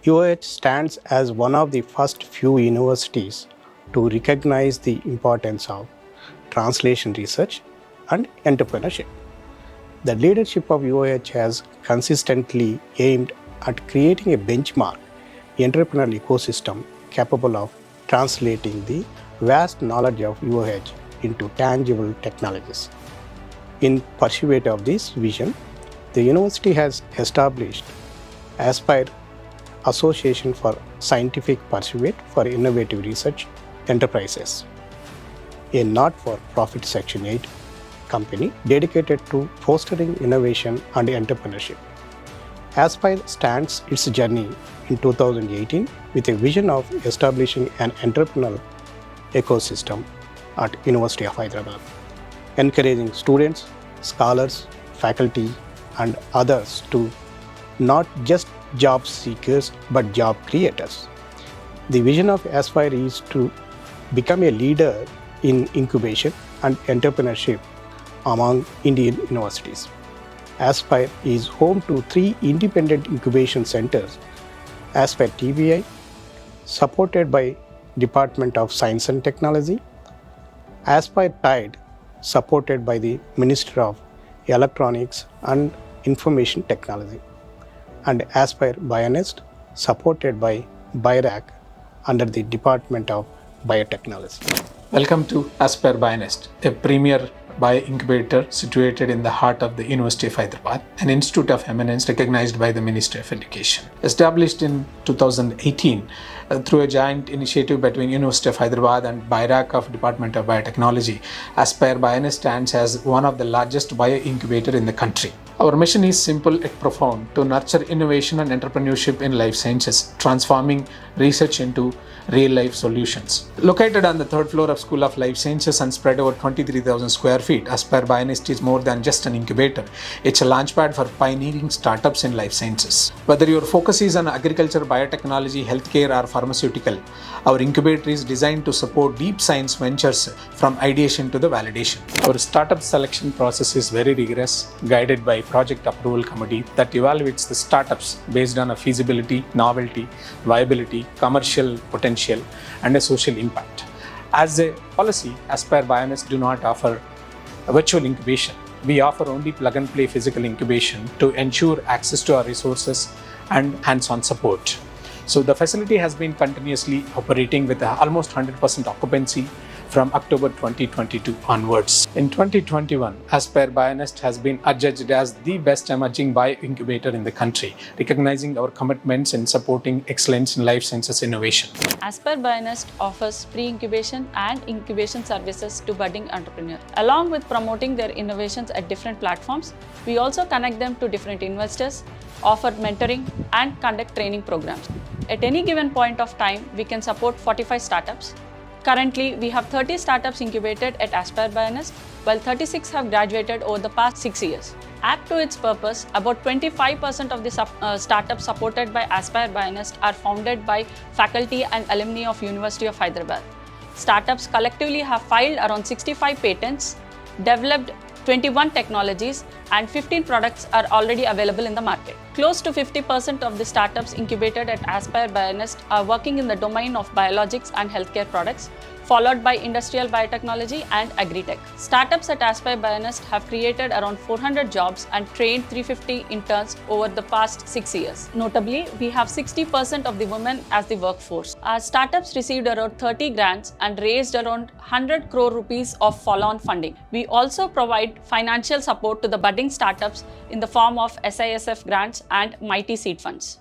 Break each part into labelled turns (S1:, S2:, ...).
S1: UOH stands as one of the first few universities to recognize the importance of translation research and entrepreneurship. The leadership of UOH has consistently aimed at creating a benchmark entrepreneurial ecosystem capable of translating the vast knowledge of UOH into tangible technologies. In pursuit of this vision, the university has established Aspire Association for Scientific Pursuit for Innovative Research Enterprises, a not-for-profit Section 8 company dedicated to fostering innovation and entrepreneurship. Aspire stands its journey in 2018 with a vision of establishing an entrepreneurial ecosystem at University of Hyderabad, encouraging students, scholars, faculty, and others to not just job seekers but job creators. The vision of Aspire is to become a leader in incubation and entrepreneurship among Indian universities. Aspire is home to 3 independent incubation centers: Aspire TBI, supported by Department of Science and Technology; Aspire Tide, supported by the Ministry of Electronics and Information Technology; and Aspire BioNEST, supported by Biotech under the Department of Biotechnology.
S2: Welcome to Aspire BioNEST, a premier bio-incubator situated in the heart of the University of Hyderabad, an institute of eminence recognized by the Ministry of Education. Established in 2018 through a joint initiative between University of Hyderabad and Biotech of Department of Biotechnology, Aspire BioNEST stands as one of the largest bio-incubator in the country. Our mission is simple yet profound: to nurture innovation and entrepreneurship in life sciences, transforming research into real-life solutions. Located on the 3rd floor of School of Life Sciences and spread over 23,000 square feet, Aspire BioNEST is more than just an incubator. It's a launchpad for pioneering startups in life sciences. Whether your focus is on agriculture, biotechnology, healthcare, or pharmaceutical, our incubator is designed to support deep science ventures from ideation to the validation. Our startup selection process is very rigorous, guided by project approval committee that evaluates the startups based on a feasibility, novelty, viability, commercial potential, and a social impact. As a policy, Aspire BioNEST do not offer a virtual incubation. We offer only plug-and-play physical incubation to ensure access to our resources and hands-on support. So the facility has been continuously operating with almost 100% occupancy from October 2022 onwards. In 2021, Aspire BioNEST has been adjudged as the best emerging bio-incubator in the country, recognizing our commitments in supporting excellence in life sciences innovation.
S3: Aspire BioNEST offers pre-incubation and incubation services to budding entrepreneurs. Along with promoting their innovations at different platforms, we also connect them to different investors, offer mentoring, and conduct training programs. At any given point of time, we can support 45 startups. Currently, we have 30 startups incubated at Aspire BioNEST, while 36 have graduated over the past 6 years. Apt to its purpose, about 25% of the startups supported by Aspire BioNEST are founded by faculty and alumni of University of Hyderabad. Startups collectively have filed around 65 patents, developed 21 technologies, and 15 products are already available in the market. Close to 50% of the startups incubated at Aspire BioNEST are working in the domain of biologics and healthcare products, followed by industrial biotechnology and agri-tech. Startups at Aspire BioNEST have created around 400 jobs and trained 350 interns over the past 6 years. Notably, we have 60% of the women as the workforce. Our startups received around 30 grants and raised around 100 crore rupees of follow-on funding. We also provide financial support to the budding startups in the form of SISF grants and Mighty seed funds.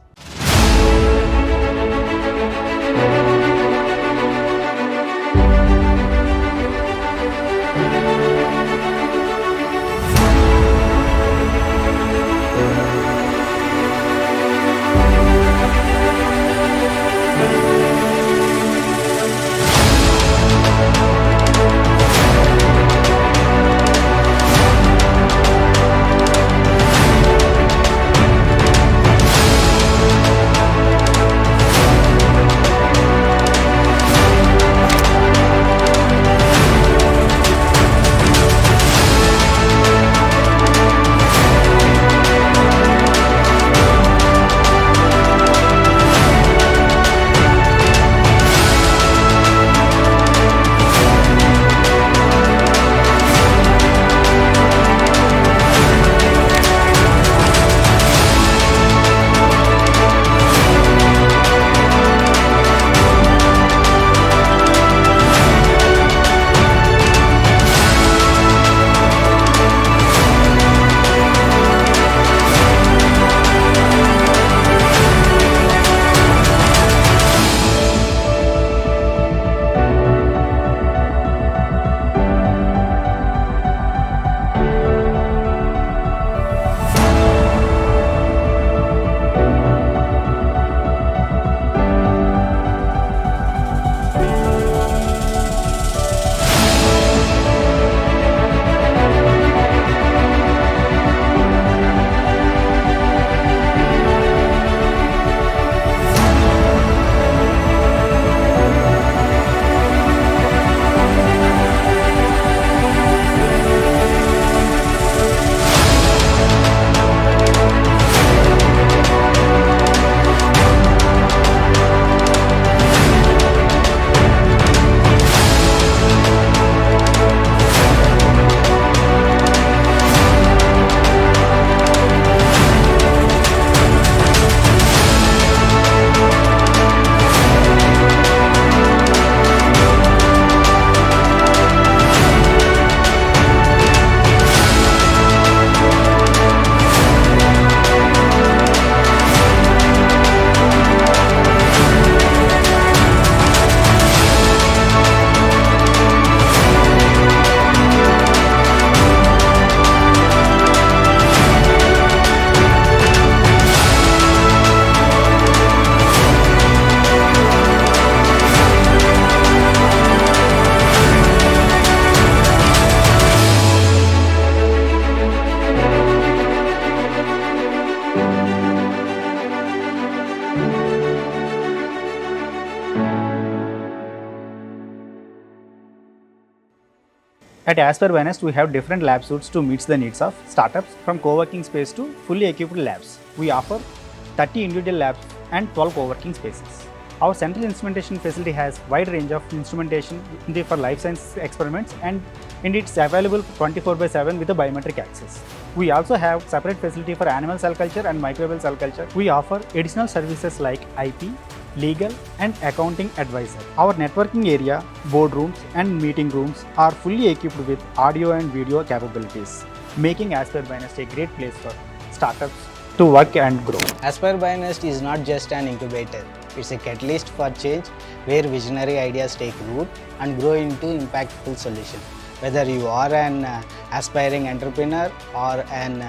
S4: At Aspire BioNEST, we have different lab suites to meet the needs of startups, from co-working space to fully equipped labs. We offer 30 individual labs and 12 co-working spaces. Our central instrumentation facility has wide range of instrumentation for life science experiments, and it's available 24/7 with a biometric access. We also have separate facility for animal cell culture and microbial cell culture. We offer additional services like IP, legal and accounting advisor. Our networking area, boardrooms and meeting rooms are fully equipped with audio and video capabilities, making Aspire BioNEST a great place for startups to work and grow.
S5: Aspire BioNEST is not just an incubator, it's a catalyst for change where visionary ideas take root and grow into impactful solutions. Whether you are an aspiring entrepreneur or an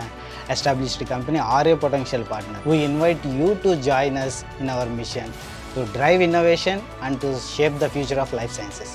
S5: established company or a potential partner, we invite you to join us in our mission to drive innovation and to shape the future of life sciences.